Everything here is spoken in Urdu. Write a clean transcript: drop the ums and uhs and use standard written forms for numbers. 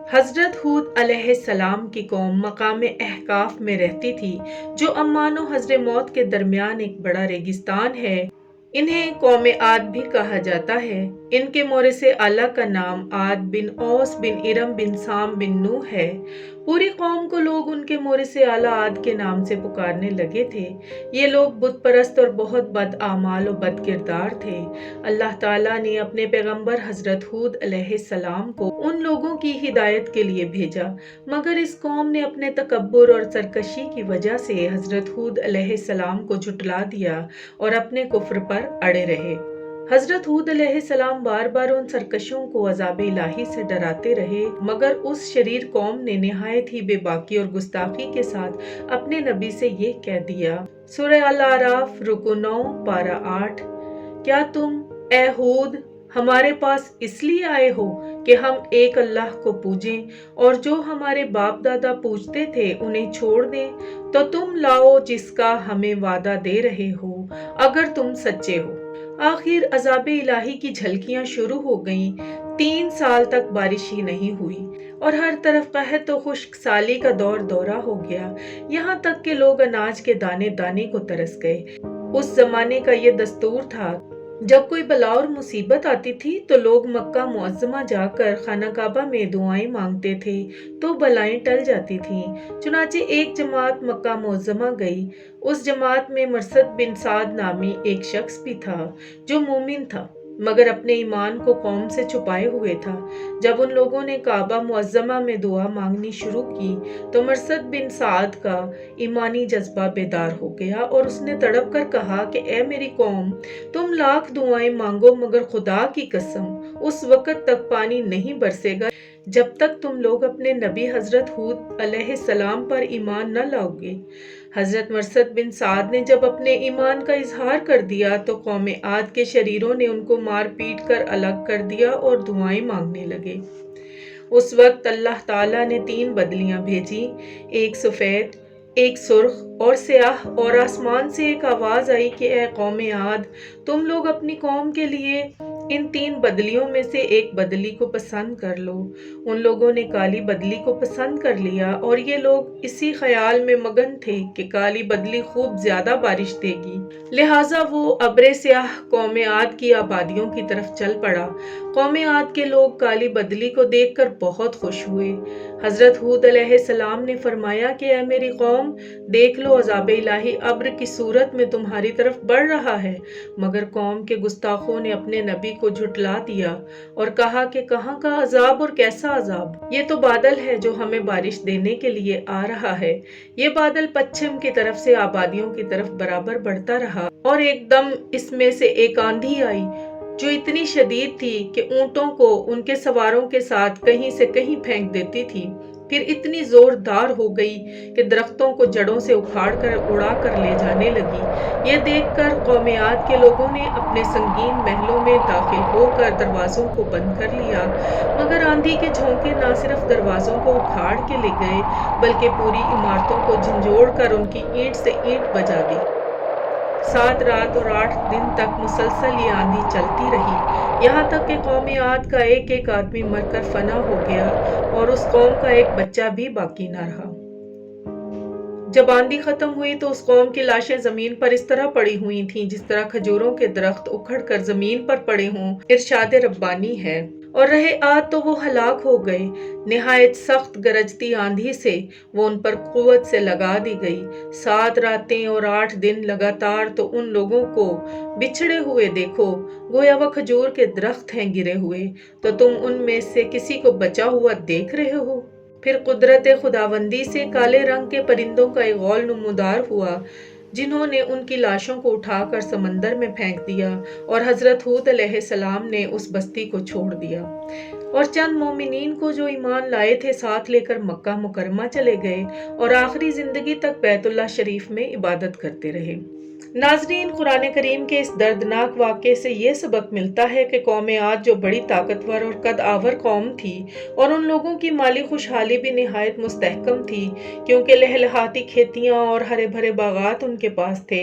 حضرت ہود علیہ السلام کی قوم مقام احقاف میں رہتی تھی، جو عمان و حضر موت کے درمیان ایک بڑا ریگستان ہے۔ انہیں قوم عاد بھی کہا جاتا ہے۔ ان کے مورث اعلیٰ کا نام عاد بن اوس بن ارم بن سام بن نوح ہے۔ پوری قوم کو لوگ ان کے مورث اعلیٰ عاد کے نام سے پکارنے لگے تھے۔ یہ لوگ بت پرست اور بہت بد اعمال و بد کردار تھے۔ اللہ تعالیٰ نے اپنے پیغمبر حضرت ہود علیہ السلام کو ان لوگوں کی ہدایت کے لیے بھیجا، مگر اس قوم نے اپنے تکبر اور سرکشی کی وجہ سے حضرت ہود علیہ السلام کو جھٹلا دیا اور اپنے کفر پر اڑے رہے۔ حضرت ہود علیہ السلام بار بار ان سرکشوں کو عذاب الہی سے ڈراتے رہے، مگر اس شریر قوم نے نہایت ہی بے باکی اور گستاخی کے ساتھ اپنے نبی سے یہ کہہ دیا۔ سورہ الاعراف رکو 9 پارہ 8۔ کیا تم اے ہود ہمارے پاس اس لیے آئے ہو کہ ہم ایک اللہ کو پوجیں اور جو ہمارے باپ دادا پوجتے تھے انہیں چھوڑ دیں؟ تو تم لاؤ جس کا ہمیں وعدہ دے رہے ہو، اگر تم سچے ہو۔ آخر عذاب الہی کی جھلکیاں شروع ہو گئیں۔ 3 سال تک بارش ہی نہیں ہوئی اور ہر طرف قحط و خشک سالی کا دورہ ہو گیا، یہاں تک کہ لوگ اناج کے دانے دانے کو ترس گئے۔ اس زمانے کا یہ دستور تھا، جب کوئی بلا اور مصیبت آتی تھی تو لوگ مکہ معظمہ جا کر خانہ کعبہ میں دعائیں مانگتے تھے تو بلائیں ٹل جاتی تھیں۔ چنانچہ ایک جماعت مکہ معظمہ گئی۔ اس جماعت میں مرثد بن سعد نامی ایک شخص بھی تھا جو مومن تھا، مگر اپنے ایمان کو قوم سے چھپائے ہوئے تھا۔ جب ان لوگوں نے کعبہ معظمہ میں دعا مانگنی شروع کی تو مرثد بن سعد کا ایمانی جذبہ بیدار ہو گیا اور اس نے تڑپ کر کہا کہ اے میری قوم، تم لاکھ دعائیں مانگو مگر خدا کی قسم اس وقت تک پانی نہیں برسے گا جب تک تم لوگ اپنے نبی حضرت ہود علیہ السلام پر ایمان نہ لاؤ گے۔ حضرت مرثد بن سعد نے جب اپنے ایمان کا اظہار کر دیا تو قوم عاد کے شریروں نے ان کو مار پیٹ کر الگ کر دیا اور دعائیں مانگنے لگے۔ اس وقت اللہ تعالیٰ نے 3 بدلیاں بھیجی، ایک سفید، ایک سرخ اور سیاہ، اور آسمان سے ایک آواز آئی کہ اے قوم عاد، تم لوگ اپنی قوم کے لیے ان 3 بدلیوں میں سے ایک بدلی کو پسند کر لو۔ ان لوگوں نے کالی بدلی کو پسند کر لیا اور یہ لوگ اسی خیال میں مگن تھے کہ کالی بدلی خوب زیادہ بارش دے گی، لہٰذا وہ ابر سیاہ قوم عاد کی آبادیوں کی طرف چل پڑا۔ قوم عاد کے لوگ کالی بدلی کو دیکھ کر بہت خوش ہوئے۔ حضرت ہود علیہ السلام نے فرمایا کہ اے میری قوم، دیکھ لو عذاب الہی ابر کی صورت میں تمہاری طرف بڑھ رہا ہے، مگر قوم کے گستاخوں نے اپنے نبی کو جھٹلا دیا اور کہا کہ کہاں کا عذاب اور کیسا عذاب؟ یہ تو بادل ہے جو ہمیں بارش دینے کے لیے آ رہا ہے۔ یہ بادل پچھم کی طرف سے آبادیوں کی طرف برابر بڑھتا رہا اور ایک دم اس میں سے ایک آندھی آئی جو اتنی شدید تھی کہ اونٹوں کو ان کے سواروں کے ساتھ کہیں سے کہیں پھینک دیتی تھی، پھر اتنی زوردار ہو گئی کہ درختوں کو جڑوں سے اکھاڑ کر اڑا کر لے جانے لگی۔ یہ دیکھ کر قوم عاد کے لوگوں نے اپنے سنگین محلوں میں داخل ہو کر دروازوں کو بند کر لیا، مگر آندھی کے جھونکے نہ صرف دروازوں کو اکھاڑ کے لے گئے بلکہ پوری عمارتوں کو جھنجھوڑ کر ان کی اینٹ سے اینٹ بجا دی۔ 7 رات اور 8 دن تک مسلسل یہ آندھی چلتی رہی، یہاں تک کہ قوم عاد کا ایک ایک آدمی مر کر فنا ہو گیا اور اس قوم کا ایک بچہ بھی باقی نہ رہا۔ جب آندھی ختم ہوئی تو اس قوم کی لاشیں زمین پر اس طرح پڑی ہوئی تھیں جس طرح کھجوروں کے درخت اکھڑ کر زمین پر پڑے ہوں۔ ارشاد ربانی ہے، اور رہے عاد تو وہ ہلاک ہو گئے۔ نہایت سخت گرجتی آندھی سے وہ ان پر قوت سے لگا دی گئی۔ 7 راتیں اور 8 دن لگاتار تو ان لوگوں کو بچھڑے ہوئے دیکھو، گویا وہ کھجور کے درخت ہیں گرے ہوئے، تو تم ان میں سے کسی کو بچا ہوا دیکھ رہے ہو؟ پھر قدرت خداوندی سے کالے رنگ کے پرندوں کا ایک غول نمودار ہوا جنہوں نے ان کی لاشوں کو اٹھا کر سمندر میں پھینک دیا، اور حضرت ہود علیہ السلام نے اس بستی کو چھوڑ دیا اور چند مومنین کو جو ایمان لائے تھے ساتھ لے کر مکہ مکرمہ چلے گئے اور آخری زندگی تک بیت اللہ شریف میں عبادت کرتے رہے۔ ناظرین، قرآن کریم کے اس دردناک واقعے سے یہ سبق ملتا ہے کہ قوم عاد جو بڑی طاقتور اور قد آور قوم تھی اور ان لوگوں کی مالی خوشحالی بھی نہایت مستحکم تھی کیونکہ لہلہاتی کھیتیاں اور ہرے بھرے باغات ان کے پاس تھے۔